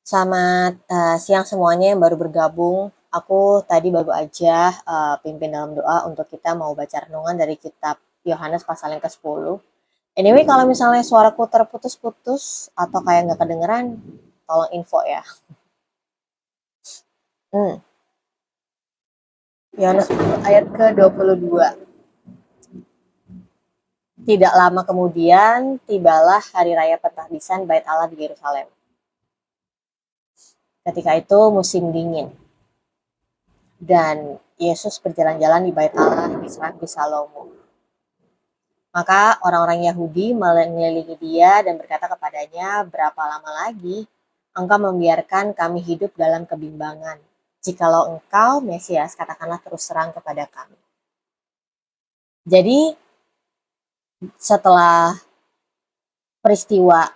Selamat siang semuanya yang baru bergabung. Aku tadi baru aja pimpin dalam doa untuk kita mau baca renungan dari kitab Yohanes pasal yang ke-10. Anyway, kalau misalnya suaraku terputus-putus atau kayak nggak kedengeran, tolong info ya. Hmm. Yohanes 10 ayat ke-22. Tidak lama kemudian, tibalah hari raya pentahbisan Bait Allah di Yerusalem. Ketika itu musim dingin. Dan Yesus berjalan-jalan di Bait Allah di Serambi Salomo. Maka orang-orang Yahudi mengelilingi dia dan berkata kepadanya, "Berapa lama lagi engkau membiarkan kami hidup dalam kebimbangan? Jikalau engkau Mesias, katakanlah terus terang kepada kami." Jadi setelah peristiwa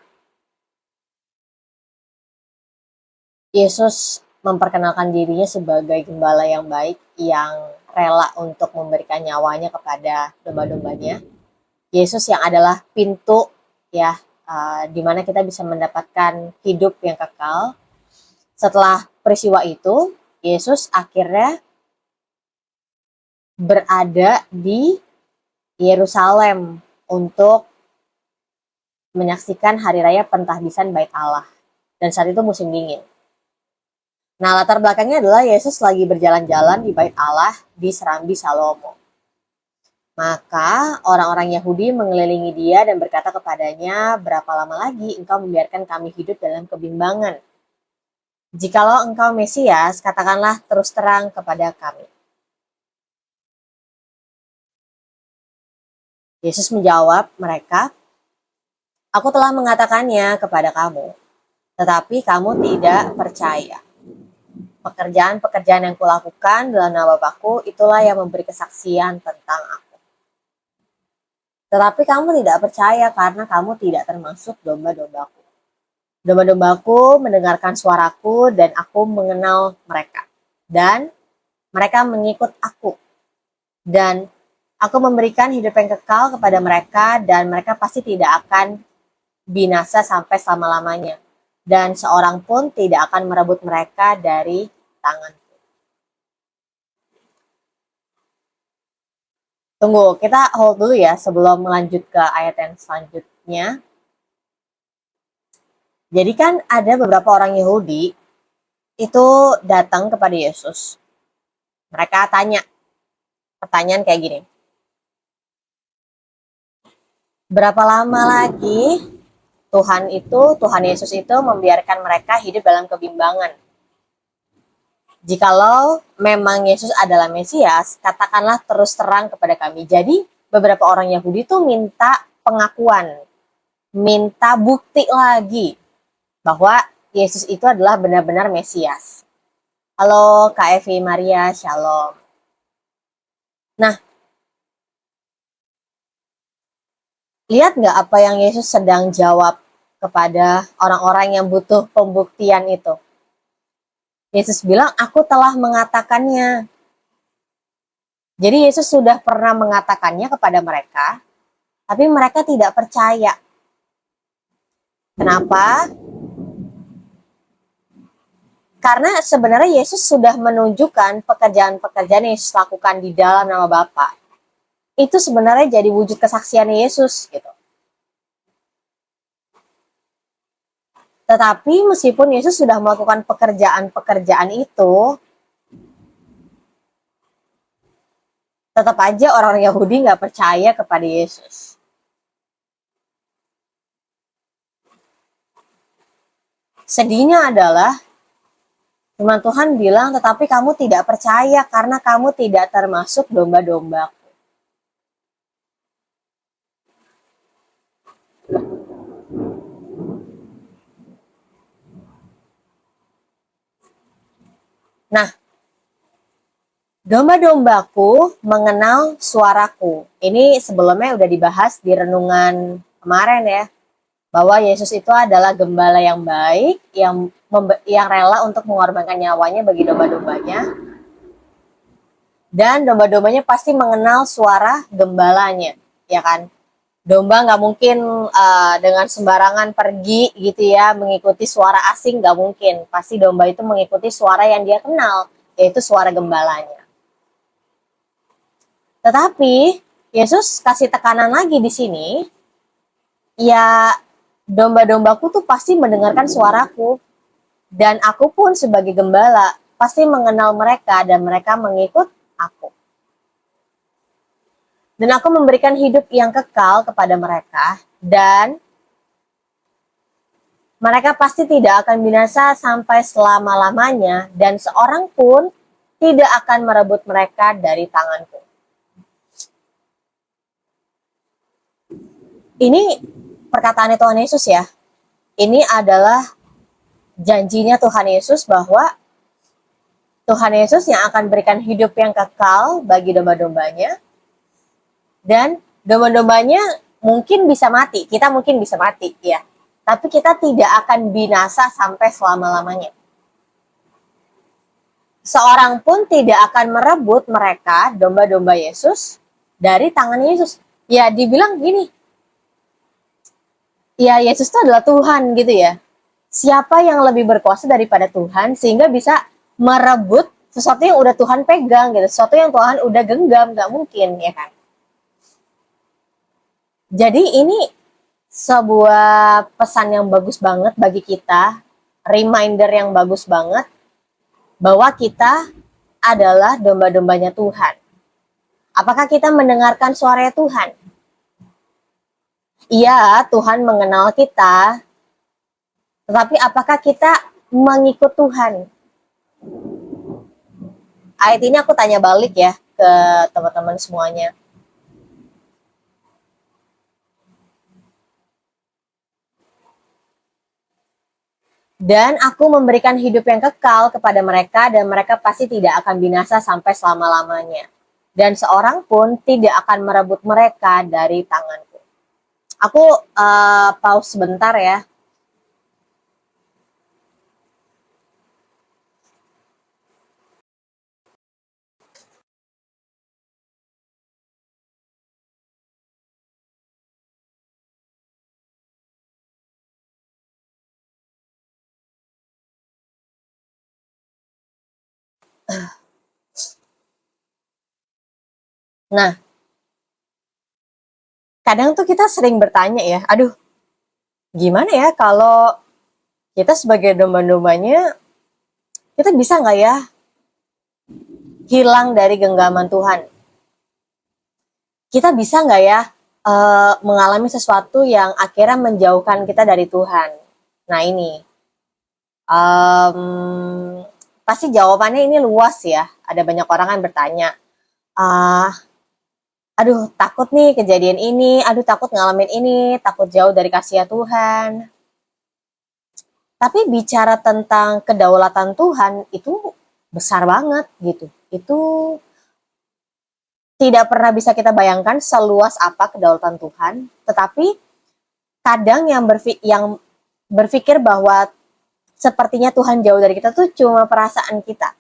Yesus memperkenalkan dirinya sebagai gembala yang baik yang rela untuk memberikan nyawanya kepada domba-dombanya. Yesus yang adalah pintu ya, di mana kita bisa mendapatkan hidup yang kekal. Setelah peristiwa itu, Yesus akhirnya berada di Yerusalem untuk menyaksikan hari raya pentahbisan Bait Allah. Dan saat itu musim dingin. Nah, latar belakangnya adalah Yesus lagi berjalan-jalan di Bait Allah di Serambi Salomo. Maka orang-orang Yahudi mengelilingi dia dan berkata kepadanya, "Berapa lama lagi engkau membiarkan kami hidup dalam kebimbangan? Jikalau engkau Mesias, katakanlah terus terang kepada kami." Yesus menjawab mereka, "Aku telah mengatakannya kepada kamu, tetapi kamu tidak percaya. Pekerjaan-pekerjaan yang kulakukan dalam nama Bapakku, itulah yang memberi kesaksian tentang aku. Tetapi kamu tidak percaya karena kamu tidak termasuk domba-dombaku. Domba-dombaku mendengarkan suaraku dan aku mengenal mereka. Dan mereka mengikut aku. Dan aku memberikan hidup yang kekal kepada mereka dan mereka pasti tidak akan binasa sampai selama-lamanya. Dan seorang pun tidak akan merebut mereka dari tanganku." Tunggu, kita hold dulu ya sebelum melanjut ke ayat yang selanjutnya. Jadi kan ada beberapa orang Yahudi itu datang kepada Yesus. Mereka tanya pertanyaan kayak gini, "Berapa lama lagi Tuhan Yesus itu membiarkan mereka hidup dalam kebimbangan? Jikalau memang Yesus adalah Mesias, katakanlah terus terang kepada kami." Jadi beberapa orang Yahudi itu minta pengakuan, minta bukti lagi bahwa Yesus itu adalah benar-benar Mesias. Halo Kak Evi Maria, Shalom. Nah, lihat nggak apa yang Yesus sedang jawab kepada orang-orang yang butuh pembuktian itu? Yesus bilang, "Aku telah mengatakannya." Jadi Yesus sudah pernah mengatakannya kepada mereka, tapi mereka tidak percaya. Kenapa? Karena sebenarnya Yesus sudah menunjukkan pekerjaan-pekerjaan yang Yesus lakukan di dalam nama Bapa. Itu sebenarnya jadi wujud kesaksian Yesus gitu. Tetapi meskipun Yesus sudah melakukan pekerjaan-pekerjaan itu, tetap aja orang Yahudi nggak percaya kepada Yesus. Sedihnya adalah firman Tuhan bilang, "Tetapi kamu tidak percaya karena kamu tidak termasuk domba-dombaku." Nah, domba-dombaku mengenal suaraku. Ini sebelumnya udah dibahas di renungan kemarin ya, bahwa Yesus itu adalah gembala yang baik, yang rela untuk mengorbankan nyawanya bagi domba-dombanya. Dan domba-dombanya pasti mengenal suara gembalanya, ya kan? Domba nggak mungkin dengan sembarangan pergi gitu ya, mengikuti suara asing, nggak mungkin. Pasti domba itu mengikuti suara yang dia kenal, yaitu suara gembalanya. Tetapi Yesus kasih tekanan lagi di sini, ya domba-dombaku tuh pasti mendengarkan suaraku, dan aku pun sebagai gembala pasti mengenal mereka dan mereka mengikut aku. Dan aku memberikan hidup yang kekal kepada mereka, dan mereka pasti tidak akan binasa sampai selama-lamanya, dan seorang pun tidak akan merebut mereka dari tanganku. Ini perkataannya Tuhan Yesus ya. Ini adalah janjinya Tuhan Yesus bahwa Tuhan Yesus yang akan berikan hidup yang kekal bagi domba-dombanya, dan domba-dombanya mungkin bisa mati, kita mungkin bisa mati ya, tapi kita tidak akan binasa sampai selama-lamanya. Seorang pun tidak akan merebut mereka, domba-domba Yesus, dari tangan Yesus. Ya dibilang gini, ya Yesus itu adalah Tuhan gitu ya. Siapa yang lebih berkuasa daripada Tuhan sehingga bisa merebut sesuatu yang udah Tuhan pegang gitu, sesuatu yang Tuhan udah genggam, gak mungkin ya kan. Jadi ini sebuah pesan yang bagus banget bagi kita, reminder yang bagus banget bahwa kita adalah domba-dombanya Tuhan. Apakah kita mendengarkan suara Tuhan? Iya, Tuhan mengenal kita, tetapi apakah kita mengikut Tuhan? Ayat ini aku tanya balik ya ke teman-teman semuanya. Dan aku memberikan hidup yang kekal kepada mereka, dan mereka pasti tidak akan binasa sampai selama-lamanya. Dan seorang pun tidak akan merebut mereka dari tanganku. Aku pause sebentar ya. Nah, kadang tuh kita sering bertanya ya, aduh, gimana ya kalau kita sebagai domba-dombanya, kita bisa nggak ya hilang dari genggaman Tuhan? Kita bisa nggak ya mengalami sesuatu yang akhirnya menjauhkan kita dari Tuhan? Nah ini, pasti jawabannya ini luas ya. Ada banyak orang yang bertanya, aduh takut nih kejadian ini, aduh takut ngalamin ini, takut jauh dari kasih Tuhan. Tapi bicara tentang kedaulatan Tuhan itu besar banget gitu. Itu tidak pernah bisa kita bayangkan seluas apa kedaulatan Tuhan. Tetapi kadang yang berpikir bahwa sepertinya Tuhan jauh dari kita tuh cuma perasaan kita.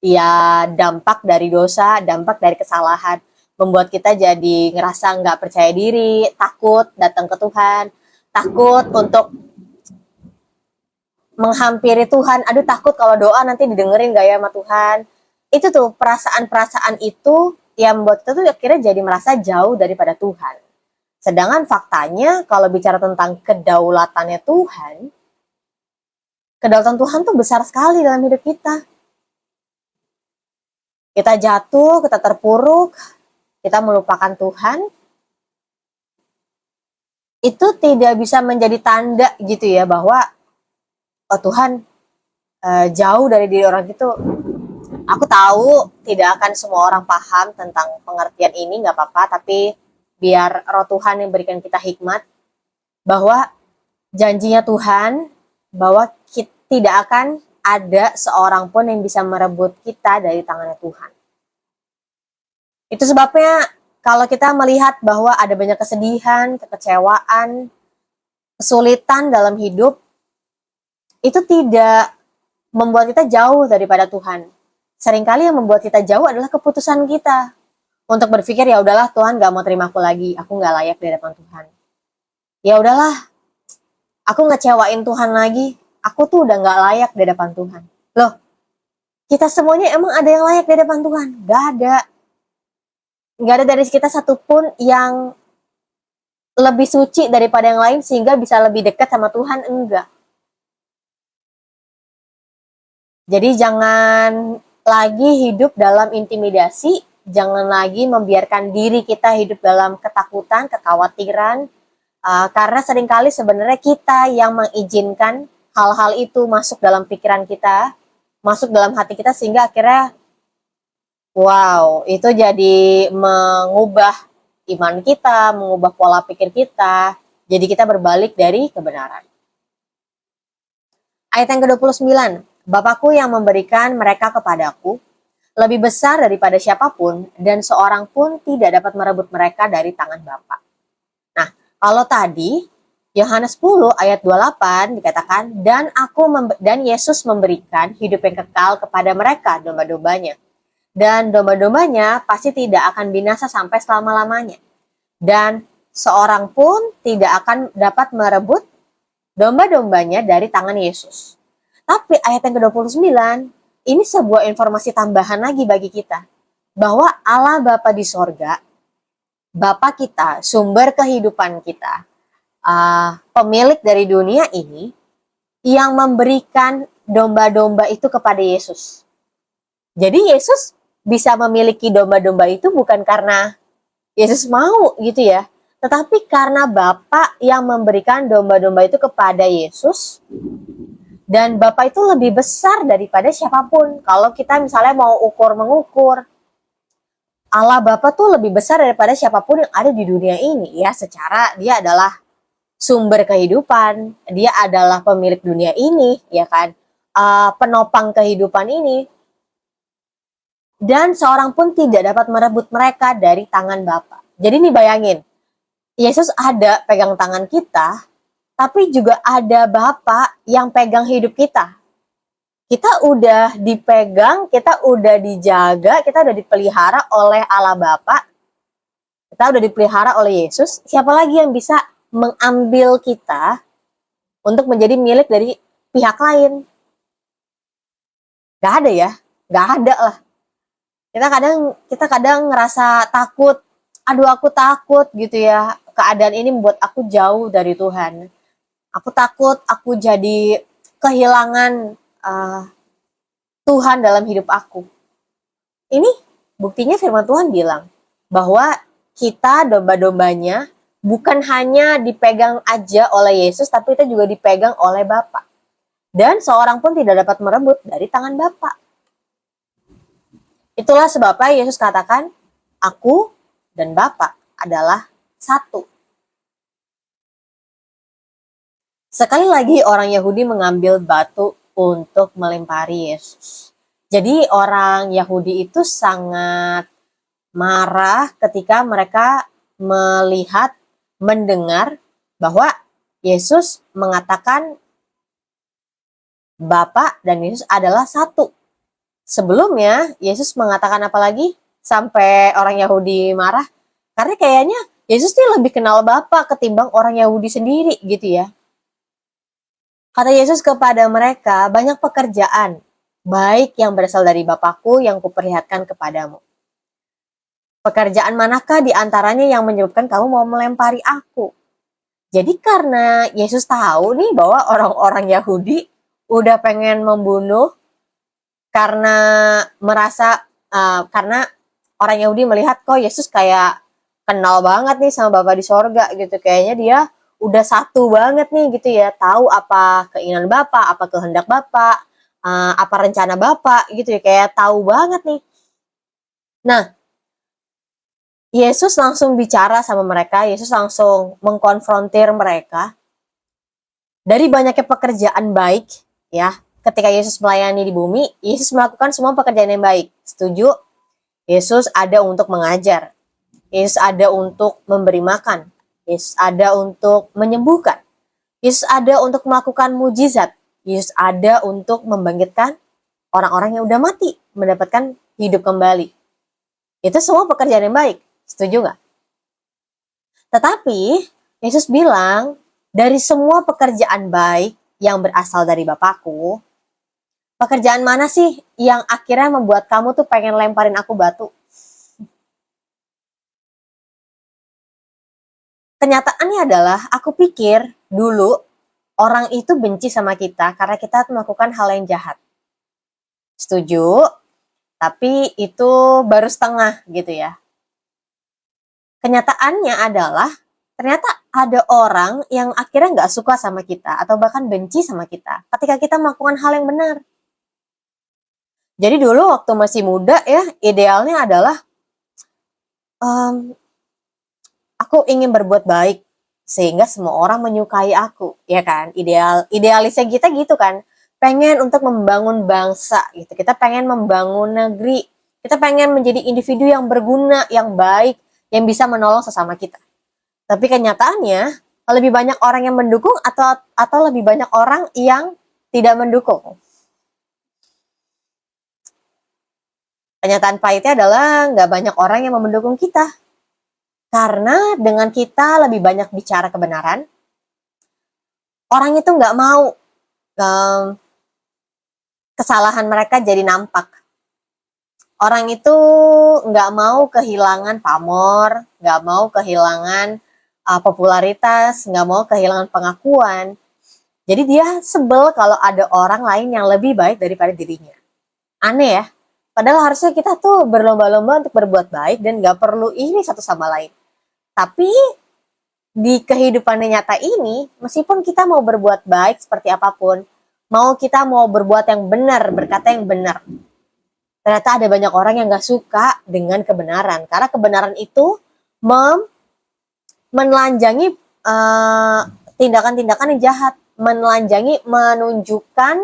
Ya dampak dari dosa, dampak dari kesalahan, membuat kita jadi ngerasa nggak percaya diri, takut datang ke Tuhan, takut untuk menghampiri Tuhan, aduh takut kalau doa nanti didengerin gak ya sama Tuhan. Itu tuh perasaan-perasaan itu yang membuat kita tuh akhirnya jadi merasa jauh daripada Tuhan. Sedangkan faktanya kalau bicara tentang kedaulatannya Tuhan, kedaulatan Tuhan tuh besar sekali dalam hidup kita. Kita jatuh, kita terpuruk, kita melupakan Tuhan, itu tidak bisa menjadi tanda gitu ya bahwa oh Tuhan jauh dari diri orang itu. Aku tahu tidak akan semua orang paham tentang pengertian ini, nggak apa-apa, tapi biar roh Tuhan yang berikan kita hikmat bahwa janjinya Tuhan bahwa kita tidak akan ada seorang pun yang bisa merebut kita dari tangannya Tuhan. Itu sebabnya kalau kita melihat bahwa ada banyak kesedihan, kekecewaan, kesulitan dalam hidup, itu tidak membuat kita jauh daripada Tuhan. Seringkali yang membuat kita jauh adalah keputusan kita. untuk berpikir ya udahlah Tuhan gak mau terima aku lagi, aku gak layak di hadapan Tuhan. Ya udahlah, aku ngecewain Tuhan lagi, aku tuh udah gak layak di hadapan Tuhan. Loh, kita semuanya emang ada yang layak di hadapan Tuhan? Gak ada. Gak ada dari kita satupun yang lebih suci daripada yang lain sehingga bisa lebih dekat sama Tuhan, enggak. Jadi jangan lagi hidup dalam intimidasi, jangan lagi membiarkan diri kita hidup dalam ketakutan, kekhawatiran, karena seringkali sebenarnya kita yang mengizinkan hal-hal itu masuk dalam pikiran kita, masuk dalam hati kita, sehingga akhirnya wow, itu jadi mengubah iman kita, mengubah pola pikir kita, jadi kita berbalik dari kebenaran. Ayat yang ke-29, Bapakku yang memberikan mereka kepadaku lebih besar daripada siapapun, dan seorang pun tidak dapat merebut mereka dari tangan Bapa. Nah, kalau tadi Yohanes 10 ayat 28 dikatakan, dan Yesus memberikan hidup yang kekal kepada mereka, domba-dombanya. Dan domba-dombanya pasti tidak akan binasa sampai selama-lamanya. Dan seorang pun tidak akan dapat merebut domba-dombanya dari tangan Yesus. Tapi ayat yang ke-29, ini sebuah informasi tambahan lagi bagi kita. Bahwa Allah Bapa di sorga, Bapa kita, sumber kehidupan kita, pemilik dari dunia ini, yang memberikan domba-domba itu kepada Yesus. Jadi Yesus bisa memiliki domba-domba itu bukan karena Yesus mau gitu ya, tetapi karena Bapa yang memberikan domba-domba itu kepada Yesus. Dan Bapa itu lebih besar daripada siapapun. Kalau kita misalnya mau mengukur, Allah Bapa tuh lebih besar daripada siapapun yang ada di dunia ini. Ya, secara dia adalah sumber kehidupan, dia adalah pemilik dunia ini, ya kan, penopang kehidupan ini. Dan seorang pun tidak dapat merebut mereka dari tangan Bapa. Jadi nih bayangin, Yesus ada pegang tangan kita, tapi juga ada Bapa yang pegang hidup kita. Kita udah dipegang, kita udah dijaga, kita udah dipelihara oleh Allah Bapa. Kita udah dipelihara oleh Yesus. Siapa lagi yang bisa mengambil kita untuk menjadi milik dari pihak lain? Gak ada ya, gak ada lah. Kita kadang ngerasa takut, aduh aku takut gitu ya. Keadaan ini membuat aku jauh dari Tuhan. Aku takut aku jadi kehilangan Tuhan dalam hidup aku. Ini buktinya firman Tuhan bilang bahwa kita domba-dombanya bukan hanya dipegang aja oleh Yesus, tapi kita juga dipegang oleh Bapa. Dan seorang pun tidak dapat merebut dari tangan Bapa. Itulah sebabnya Yesus katakan, aku dan Bapa adalah satu. Sekali lagi orang Yahudi mengambil batu untuk melempari Yesus. Jadi orang Yahudi itu sangat marah ketika mereka mendengar bahwa Yesus mengatakan Bapa dan Yesus adalah satu. Sebelumnya Yesus mengatakan apa lagi sampai orang Yahudi marah? Karena kayaknya Yesus tuh lebih kenal Bapa ketimbang orang Yahudi sendiri gitu ya. Kata Yesus kepada mereka, banyak pekerjaan, baik yang berasal dari Bapakku yang kuperlihatkan kepadamu. Pekerjaan manakah di antaranya yang menyebabkan kamu mau melempari aku? Jadi karena Yesus tahu nih bahwa orang-orang Yahudi udah pengen membunuh karena karena orang Yahudi melihat kok Yesus kayak kenal banget nih sama Bapa di sorga gitu. Kayaknya dia udah satu banget nih gitu ya, tahu apa keinginan Bapa, apa kehendak Bapa, apa rencana Bapa gitu ya, kayak tahu banget nih. Nah, Yesus langsung bicara sama mereka, Yesus langsung mengkonfrontir mereka. Dari banyaknya pekerjaan baik ya, ketika Yesus melayani di bumi, Yesus melakukan semua pekerjaan yang baik. Setuju? Yesus ada untuk mengajar. Yesus ada untuk memberi makan. Yesus ada untuk menyembuhkan. Yesus ada untuk melakukan mujizat. Yesus ada untuk membangkitkan orang-orang yang udah mati, mendapatkan hidup kembali. Itu semua pekerjaan yang baik. Setuju nggak? Tetapi Yesus bilang, dari semua pekerjaan baik yang berasal dari Bapakku, pekerjaan mana sih yang akhirnya membuat kamu tuh pengen lemparin aku batu? Kenyataannya adalah, aku pikir dulu orang itu benci sama kita karena kita melakukan hal yang jahat. Setuju, tapi itu baru setengah gitu ya. Kenyataannya adalah, ternyata ada orang yang akhirnya nggak suka sama kita atau bahkan benci sama kita ketika kita melakukan hal yang benar. Jadi dulu waktu masih muda ya, idealnya adalah aku ingin berbuat baik sehingga semua orang menyukai aku, ya kan? Idealisnya kita gitu kan. Pengen untuk membangun bangsa gitu. Kita pengen membangun negeri. Kita pengen menjadi individu yang berguna, yang baik, yang bisa menolong sesama kita. Tapi kenyataannya lebih banyak orang yang mendukung atau lebih banyak orang yang tidak mendukung. Kenyataan pahitnya adalah nggak banyak orang yang mendukung kita. Karena dengan kita lebih banyak bicara kebenaran, orang itu nggak mau kesalahan mereka jadi nampak. Orang itu nggak mau kehilangan pamor, nggak mau kehilangan popularitas, nggak mau kehilangan pengakuan. Jadi dia sebel kalau ada orang lain yang lebih baik daripada dirinya. Aneh ya? Padahal harusnya kita tuh berlomba-lomba untuk berbuat baik dan nggak perlu ini satu sama lain. Tapi di kehidupan nyata ini, meskipun kita mau berbuat baik seperti apapun, kita mau berbuat yang benar, berkata yang benar, ternyata ada banyak orang yang gak suka dengan kebenaran. Karena kebenaran itu menelanjangi tindakan-tindakan yang jahat, menelanjangi, menunjukkan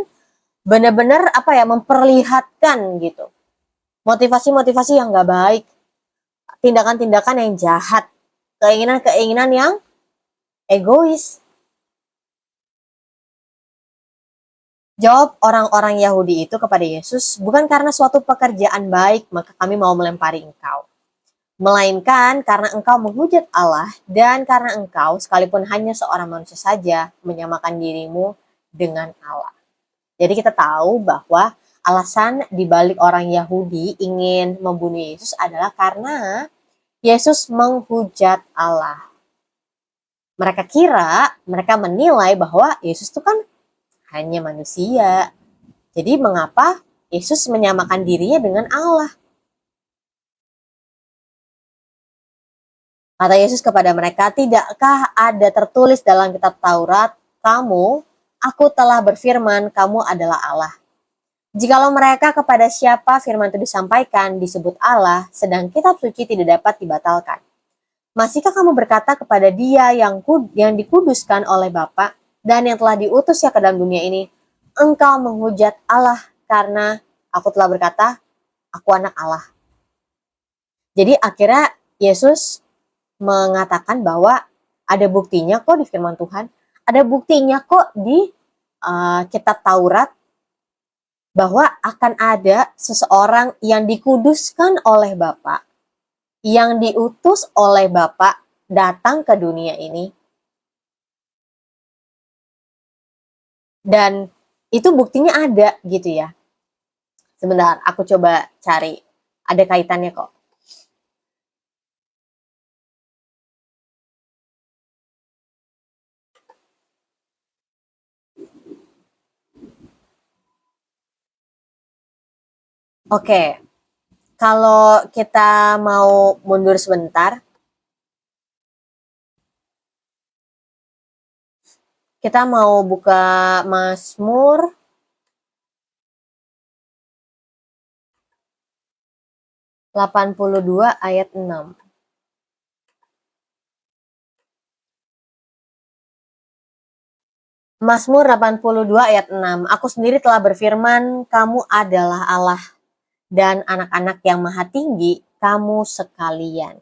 benar-benar memperlihatkan gitu. Motivasi-motivasi yang gak baik, tindakan-tindakan yang jahat, keinginan-keinginan yang egois. Jawab orang-orang Yahudi itu kepada Yesus, bukan karena suatu pekerjaan baik maka kami mau melempari engkau, melainkan karena engkau menghujat Allah dan karena engkau sekalipun hanya seorang manusia saja menyamakan dirimu dengan Allah. Jadi kita tahu bahwa alasan dibalik orang Yahudi ingin membunuh Yesus adalah karena Yesus menghujat Allah. Mereka menilai bahwa Yesus itu kan hanya manusia. Jadi mengapa Yesus menyamakan dirinya dengan Allah? Kata Yesus kepada mereka, tidakkah ada tertulis dalam kitab Taurat, aku telah berfirman, kamu adalah Allah. Jikalau mereka kepada siapa firman itu disampaikan disebut Allah, sedang kitab suci tidak dapat dibatalkan. Masihkah kamu berkata kepada dia yang dikuduskan oleh Bapa dan yang telah diutusnya ke dalam dunia ini, engkau menghujat Allah karena aku telah berkata, aku anak Allah. Jadi akhirnya Yesus mengatakan bahwa ada buktinya kok di firman Tuhan, ada buktinya kok di kitab Taurat, bahwa akan ada seseorang yang dikuduskan oleh Bapa, yang diutus oleh Bapa datang ke dunia ini. Dan itu buktinya ada gitu ya. Sebentar, aku coba cari. Ada kaitannya kok. Oke, kalau kita mau mundur sebentar, kita mau buka Mazmur 82 ayat 6. Mazmur 82 ayat 6. Aku sendiri telah berfirman, kamu adalah Allah, dan anak-anak yang maha tinggi, kamu sekalian.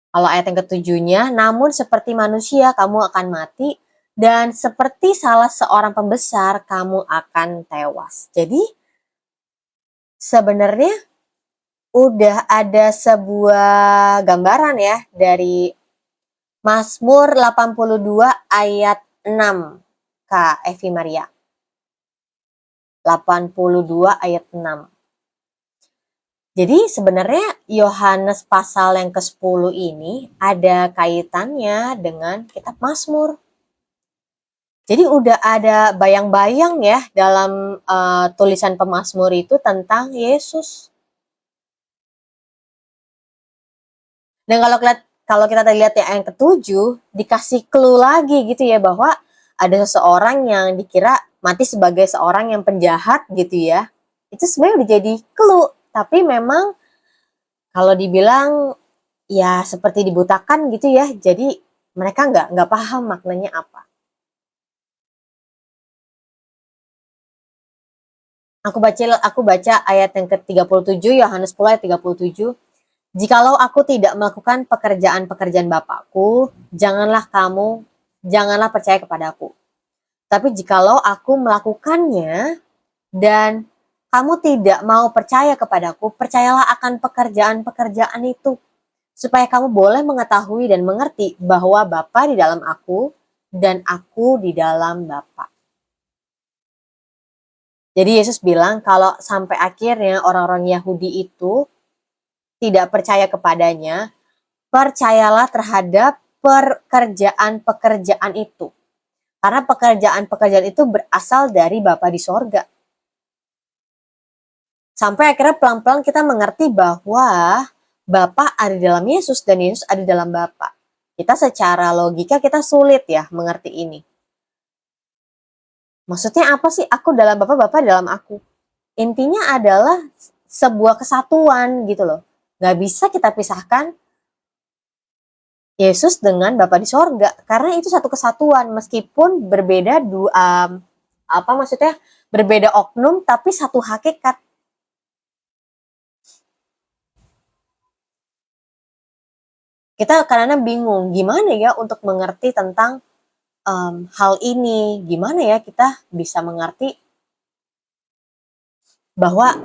Kalau ayat yang ketujuhnya, namun seperti manusia kamu akan mati, dan seperti salah seorang pembesar kamu akan tewas. Jadi sebenarnya udah ada sebuah gambaran ya dari Mazmur 82 ayat 6, Kak Evi Maria. 82 ayat 6. Jadi sebenarnya Yohanes pasal yang ke-10 ini ada kaitannya dengan kitab Mazmur. Jadi udah ada bayang-bayang ya dalam tulisan pemazmur itu tentang Yesus. Dan kalau kita lihat yang ke-7 dikasih clue lagi gitu ya bahwa ada seseorang yang dikira mati sebagai seorang yang penjahat gitu ya. Itu sebenarnya udah jadi clue, tapi memang kalau dibilang ya seperti dibutakan gitu ya, jadi mereka nggak paham maknanya apa. Aku baca ayat yang ke-37, Yohanes 10 ayat 37. Jikalau aku tidak melakukan pekerjaan-pekerjaan Bapakku, janganlah percaya kepadaku. Tapi jikalau aku melakukannya dan kamu tidak mau percaya kepadaku, percayalah akan pekerjaan-pekerjaan itu, supaya kamu boleh mengetahui dan mengerti bahwa Bapa di dalam aku dan aku di dalam Bapa. Jadi Yesus bilang kalau sampai akhirnya orang-orang Yahudi itu tidak percaya kepadanya, percayalah terhadap pekerjaan-pekerjaan itu. Karena pekerjaan-pekerjaan itu berasal dari Bapa di sorga. Sampai akhirnya pelan-pelan kita mengerti bahwa Bapa ada dalam Yesus dan Yesus ada dalam Bapa. Kita secara logika kita sulit ya mengerti ini. Maksudnya apa sih aku dalam Bapa, Bapa dalam aku? Intinya adalah sebuah kesatuan gitu loh. Gak bisa kita pisahkan Yesus dengan Bapa di sorga. Karena itu satu kesatuan meskipun berbeda berbeda oknum tapi satu hakikat. Kita kadang-kadang bingung gimana ya untuk mengerti tentang hal ini, gimana ya kita bisa mengerti bahwa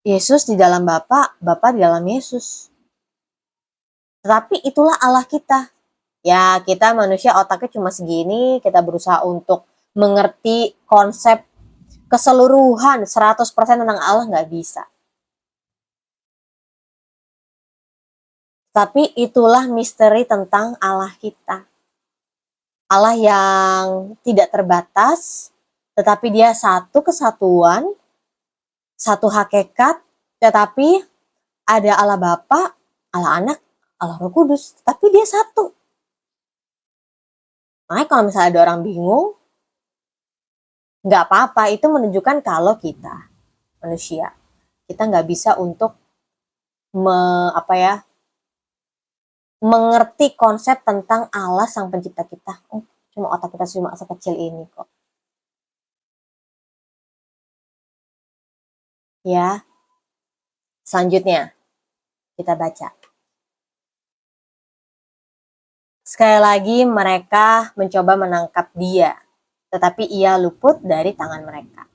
Yesus di dalam Bapa, Bapa di dalam Yesus. Tetapi itulah Allah kita. Ya, kita manusia otaknya cuma segini, kita berusaha untuk mengerti konsep keseluruhan 100% tentang Allah nggak bisa. Tapi itulah misteri tentang Allah kita. Allah yang tidak terbatas, tetapi dia satu kesatuan, satu hakikat, tetapi ada Allah Bapa, Allah Anak, Allah Roh Kudus, tapi dia satu. Makanya kalau misalnya ada orang bingung, nggak apa-apa, itu menunjukkan kalau kita manusia, kita nggak bisa untuk mengerti konsep tentang Allah sang pencipta kita. Cuma otak kita cuma sekecil ini kok. Ya. Selanjutnya kita baca. Sekali lagi mereka mencoba menangkap dia, tetapi ia luput dari tangan mereka.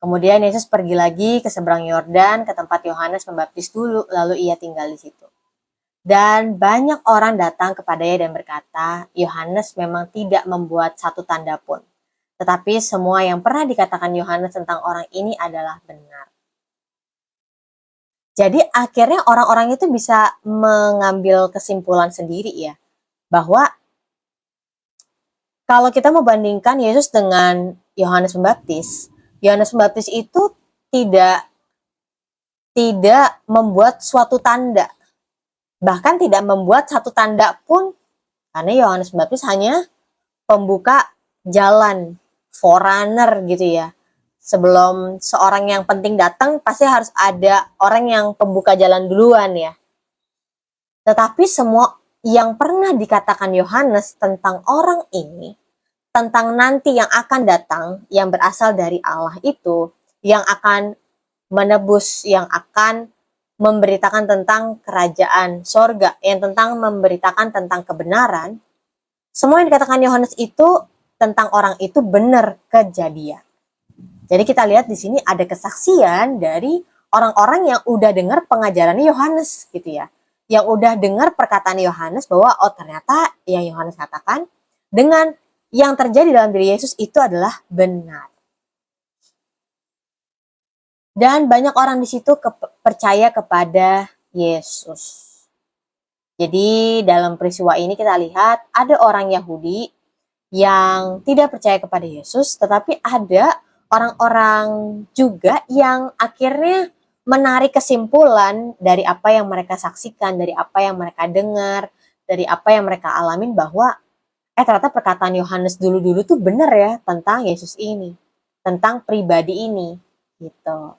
Kemudian Yesus pergi lagi ke seberang Yordan, ke tempat Yohanes membaptis dulu, lalu ia tinggal di situ. Dan banyak orang datang kepadanya dan berkata, Yohanes memang tidak membuat satu tanda pun. Tetapi semua yang pernah dikatakan Yohanes tentang orang ini adalah benar. Jadi akhirnya orang-orang itu bisa mengambil kesimpulan sendiri ya, bahwa kalau kita mau bandingkan Yesus dengan Yohanes Pembaptis, Yohanes Pembaptis itu tidak membuat suatu tanda, bahkan tidak membuat satu tanda pun, karena Yohanes Pembaptis hanya pembuka jalan, forerunner gitu ya. Sebelum seorang yang penting datang, pasti harus ada orang yang pembuka jalan duluan ya. Tetapi semua yang pernah dikatakan Yohanes tentang orang ini, tentang nanti yang akan datang, yang berasal dari Allah itu, yang akan menebus, yang akan memberitakan tentang kerajaan sorga, yang tentang memberitakan tentang kebenaran, semua yang dikatakan Yohanes itu tentang orang itu benar kejadian. Jadi kita lihat di sini ada kesaksian dari orang-orang yang udah dengar pengajaran Yohanes gitu ya. Yang udah dengar perkataan Yohanes bahwa oh ternyata yang Yohanes katakan dengan yang terjadi dalam diri Yesus itu adalah benar. Dan banyak orang di situ percaya kepada Yesus. Jadi dalam peristiwa ini kita lihat ada orang Yahudi yang tidak percaya kepada Yesus, tetapi ada orang-orang juga yang akhirnya menarik kesimpulan dari apa yang mereka saksikan, dari apa yang mereka dengar, dari apa yang mereka alamin bahwa ternyata perkataan Yohanes dulu-dulu tuh benar ya tentang Yesus ini, tentang pribadi ini gitu.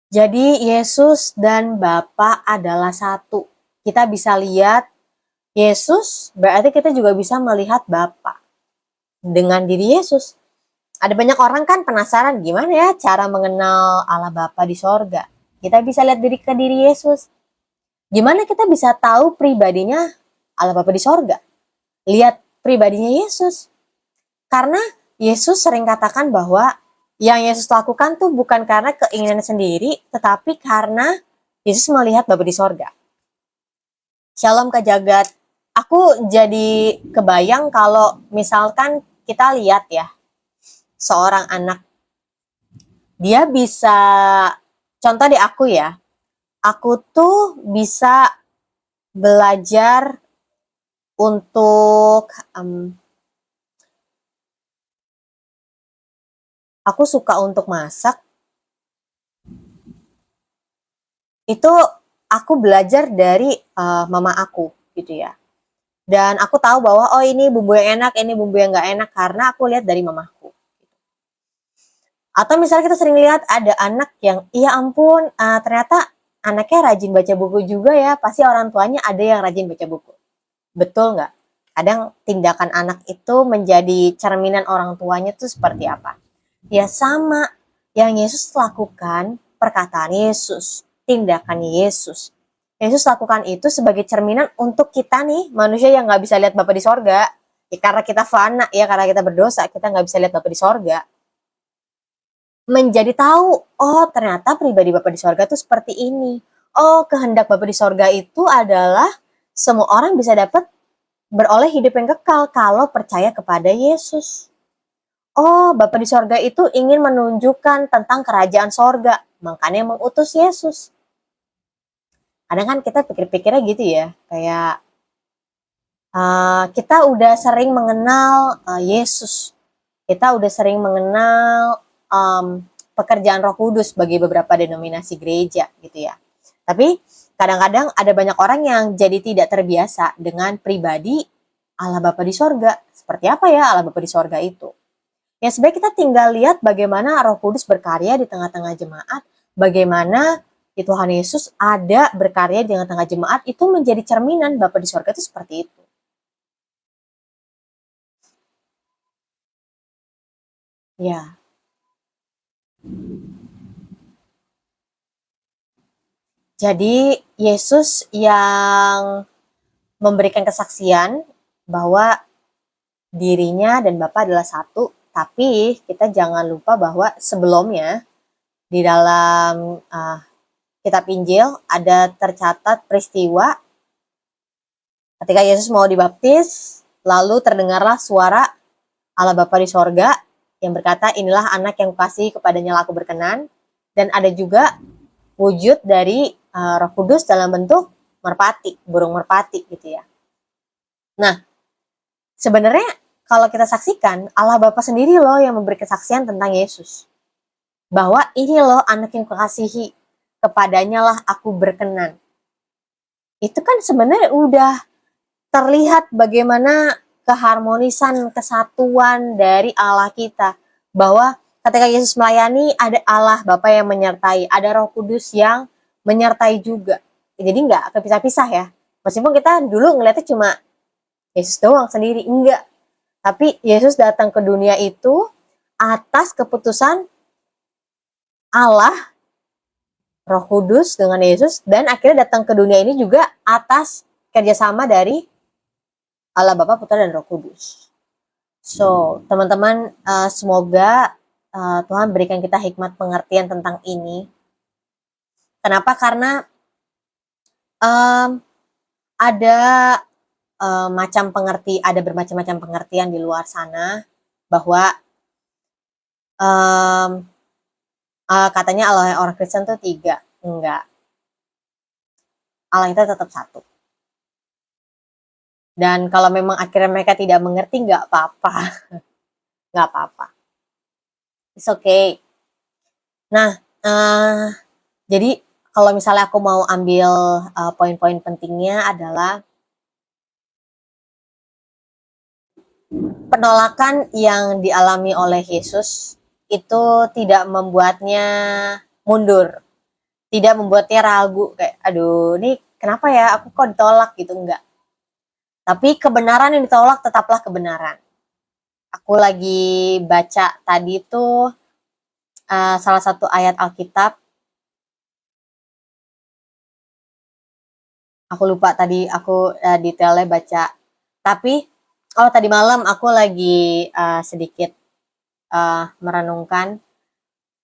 Jadi Yesus dan Bapa adalah satu. Kita bisa lihat Yesus, berarti kita juga bisa melihat Bapa dengan diri Yesus. Ada banyak orang kan penasaran gimana ya cara mengenal Allah Bapa di sorga. Kita bisa lihat diri ke diri Yesus. Gimana kita bisa tahu pribadinya Allah Bapa di sorga? Lihat pribadinya Yesus. Karena Yesus sering katakan bahwa yang Yesus lakukan tuh bukan karena keinginan sendiri, tetapi karena Yesus melihat Bapa di sorga. Shalom Kak Jagat. Aku jadi kebayang kalau misalkan kita lihat ya, seorang anak, dia bisa, contoh di aku ya, aku tuh bisa belajar untuk, aku suka untuk masak, itu aku belajar dari mama aku gitu ya. Dan aku tahu bahwa oh ini bumbu yang enak, ini bumbu yang gak enak karena aku lihat dari mamaku. Atau misalnya kita sering lihat ada anak yang, ya ampun ternyata anaknya rajin baca buku juga ya, pasti orang tuanya ada yang rajin baca buku. Betul nggak? Kadang tindakan anak itu menjadi cerminan orang tuanya tuh seperti apa. Ya sama, yang Yesus lakukan, perkataan Yesus, tindakan Yesus. Yesus lakukan itu sebagai cerminan untuk kita nih, manusia yang nggak bisa lihat Bapa di sorga. Ya, karena kita fana, ya karena kita berdosa, kita nggak bisa lihat Bapa di sorga. Menjadi tahu, oh ternyata pribadi Bapa di sorga itu seperti ini. Oh kehendak Bapa di sorga itu adalah semua orang bisa dapat beroleh hidup yang kekal kalau percaya kepada Yesus. Oh, Bapa di sorga itu ingin menunjukkan tentang kerajaan sorga, makanya mengutus Yesus. Kadang kan kita pikir-pikirnya gitu ya, kayak kita udah sering mengenal Yesus, kita udah sering mengenal pekerjaan Roh Kudus bagi beberapa denominasi gereja gitu ya. Tapi kadang-kadang ada banyak orang yang jadi tidak terbiasa dengan pribadi Allah Bapa di sorga. Seperti apa ya Allah Bapa di sorga itu? Ya sebenarnya kita tinggal lihat bagaimana Roh Kudus berkarya di tengah-tengah jemaat, bagaimana Tuhan Yesus ada berkarya di tengah-tengah jemaat, itu menjadi cerminan Bapa di sorga itu seperti itu. Ya. Jadi Yesus yang memberikan kesaksian bahwa dirinya dan Bapa adalah satu, tapi kita jangan lupa bahwa sebelumnya di dalam kitab Injil ada tercatat peristiwa ketika Yesus mau dibaptis, lalu terdengarlah suara Allah Bapa di sorga yang berkata, inilah anak yang kukasihi, kepadanya aku berkenan. Dan ada juga wujud dari Roh Kudus dalam bentuk merpati, burung merpati gitu ya. Nah, sebenarnya kalau kita saksikan, Allah Bapa sendiri loh yang memberi kesaksian tentang Yesus. Bahwa ini loh anak yang kukasihi, kepadanya lah aku berkenan. Itu kan sebenarnya udah terlihat bagaimana keharmonisan, kesatuan dari Allah kita. Bahwa ketika Yesus melayani, ada Allah Bapa yang menyertai, ada Roh Kudus yang menyertai juga. Jadi nggak kepisah-pisah ya. Meskipun kita dulu ngeliatnya cuma Yesus doang sendiri, enggak. Tapi Yesus datang ke dunia itu atas keputusan Allah, Roh Kudus dengan Yesus, dan akhirnya datang ke dunia ini juga atas kerjasama dari Allah Bapa, Putra, dan Roh Kudus. So, teman-teman, semoga Tuhan berikan kita hikmat pengertian tentang ini. Kenapa? Karena ada ada bermacam-macam pengertian di luar sana bahwa katanya Allah orang Kristen tuh 3. Enggak. Allah itu tetap satu. Dan kalau memang akhirnya mereka tidak mengerti, nggak apa-apa. Nggak apa-apa. It's okay. Nah, jadi kalau misalnya aku mau ambil poin-poin pentingnya adalah penolakan yang dialami oleh Yesus itu tidak membuatnya mundur, tidak membuatnya ragu kayak aduh ini kenapa ya aku kok ditolak gitu, enggak. Tapi kebenaran yang ditolak tetaplah kebenaran. Aku lagi baca tadi tuh salah satu ayat Alkitab. Aku lupa tadi aku detailnya baca. Tapi tadi malam aku lagi sedikit merenungkan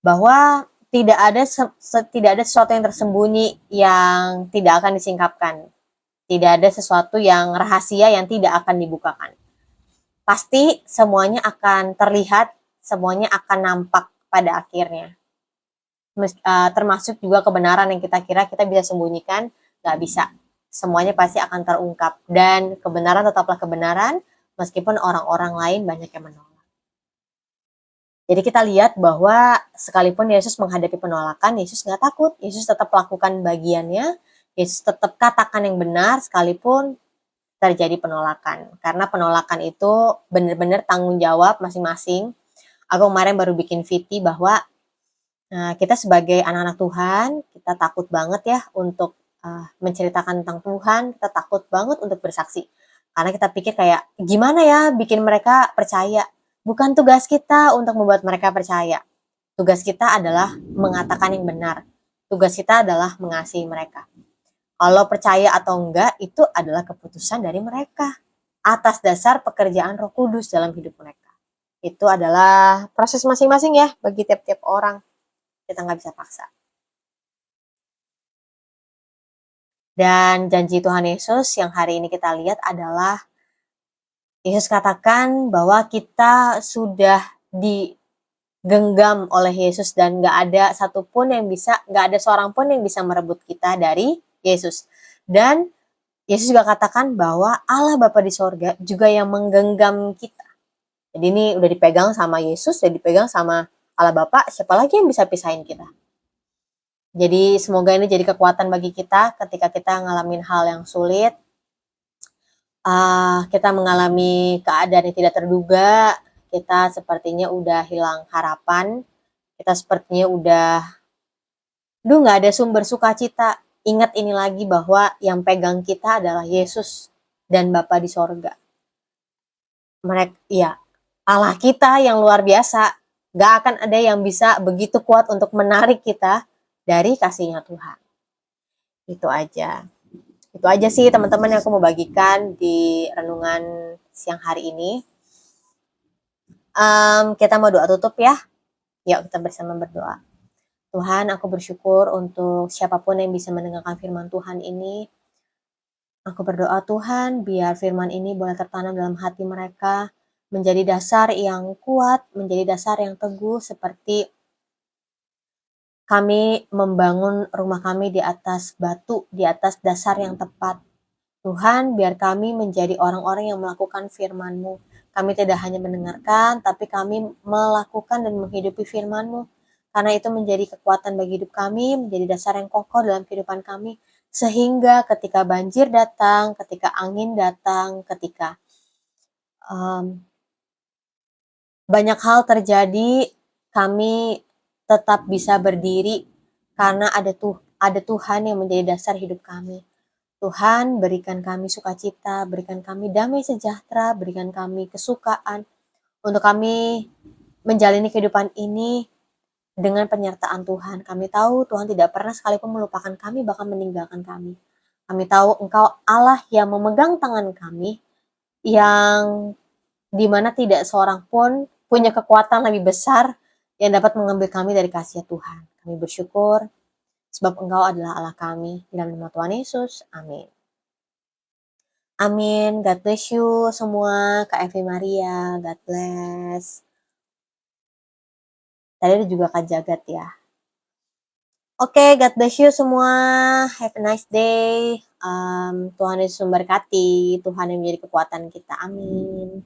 bahwa tidak ada sesuatu yang tersembunyi yang tidak akan disingkapkan. Tidak ada sesuatu yang rahasia yang tidak akan dibukakan. Pasti semuanya akan terlihat, semuanya akan nampak pada akhirnya. Termasuk juga kebenaran yang kita kira kita bisa sembunyikan, nggak bisa. Semuanya pasti akan terungkap. Dan kebenaran tetaplah kebenaran, meskipun orang-orang lain banyak yang menolak. Jadi kita lihat bahwa sekalipun Yesus menghadapi penolakan, Yesus nggak takut. Yesus tetap lakukan bagiannya, Yesus tetap katakan yang benar sekalipun terjadi penolakan. Karena penolakan itu benar-benar tanggung jawab masing-masing. Aku kemarin baru bikin VT bahwa kita sebagai anak-anak Tuhan, kita takut banget ya untuk menceritakan tentang Tuhan, kita takut banget untuk bersaksi. Karena kita pikir kayak, gimana ya bikin mereka percaya? Bukan tugas kita untuk membuat mereka percaya. Tugas kita adalah mengatakan yang benar. Tugas kita adalah mengasihi mereka. Kalau percaya atau enggak, itu adalah keputusan dari mereka. Atas dasar pekerjaan Roh Kudus dalam hidup mereka. Itu adalah proses masing-masing ya, bagi tiap-tiap orang. Kita nggak bisa paksa. Dan janji Tuhan Yesus yang hari ini kita lihat adalah, Yesus katakan bahwa kita sudah digenggam oleh Yesus dan nggak ada seorang pun yang bisa merebut kita dari Yesus. Dan Yesus juga katakan bahwa Allah Bapa di sorga juga yang menggenggam kita. Jadi ini udah dipegang sama Yesus, udah dipegang sama Allah Bapa, siapa lagi yang bisa pisahin kita? Jadi semoga ini jadi kekuatan bagi kita ketika kita ngalamin hal yang sulit, kita mengalami keadaan yang tidak terduga, kita sepertinya udah hilang harapan, kita sepertinya udah nggak ada sumber sukacita. Ingat ini lagi bahwa yang pegang kita adalah Yesus dan Bapa di sorga. Allah kita yang luar biasa. Gak akan ada yang bisa begitu kuat untuk menarik kita dari kasihnya Tuhan. Itu aja. Itu aja sih teman-teman yang aku mau bagikan di renungan siang hari ini. Kita mau doa tutup ya. Yuk kita bersama berdoa. Tuhan, aku bersyukur untuk siapapun yang bisa mendengarkan firman Tuhan ini. Aku berdoa Tuhan, biar firman ini boleh tertanam dalam hati mereka, menjadi dasar yang kuat, menjadi dasar yang teguh, seperti kami membangun rumah kami di atas batu, di atas dasar yang tepat. Tuhan, biar kami menjadi orang-orang yang melakukan firman-Mu. Kami tidak hanya mendengarkan, tapi kami melakukan dan menghidupi firman-Mu. Karena itu menjadi kekuatan bagi hidup kami, menjadi dasar yang kokoh dalam kehidupan kami. Sehingga ketika banjir datang, ketika angin datang, ketika banyak hal terjadi, kami tetap bisa berdiri karena ada Tuhan yang menjadi dasar hidup kami. Tuhan, berikan kami sukacita, berikan kami damai sejahtera, berikan kami kesukaan untuk kami menjalani kehidupan ini dengan penyertaan Tuhan. Kami tahu Tuhan tidak pernah sekalipun melupakan kami, bahkan meninggalkan kami. Kami tahu Engkau Allah yang memegang tangan kami, yang dimana tidak seorang pun punya kekuatan lebih besar yang dapat mengambil kami dari kasih Tuhan. Kami bersyukur sebab Engkau adalah Allah kami. Dalam nama Tuhan Yesus, amin. Amin. God bless you semua, Kak Evi Maria. God bless. Tadi ada juga Kak Jagat ya. Oke, God bless you semua. Have a nice day. Tuhan Yesus memberkati. Tuhan yang menjadi kekuatan kita. Amin.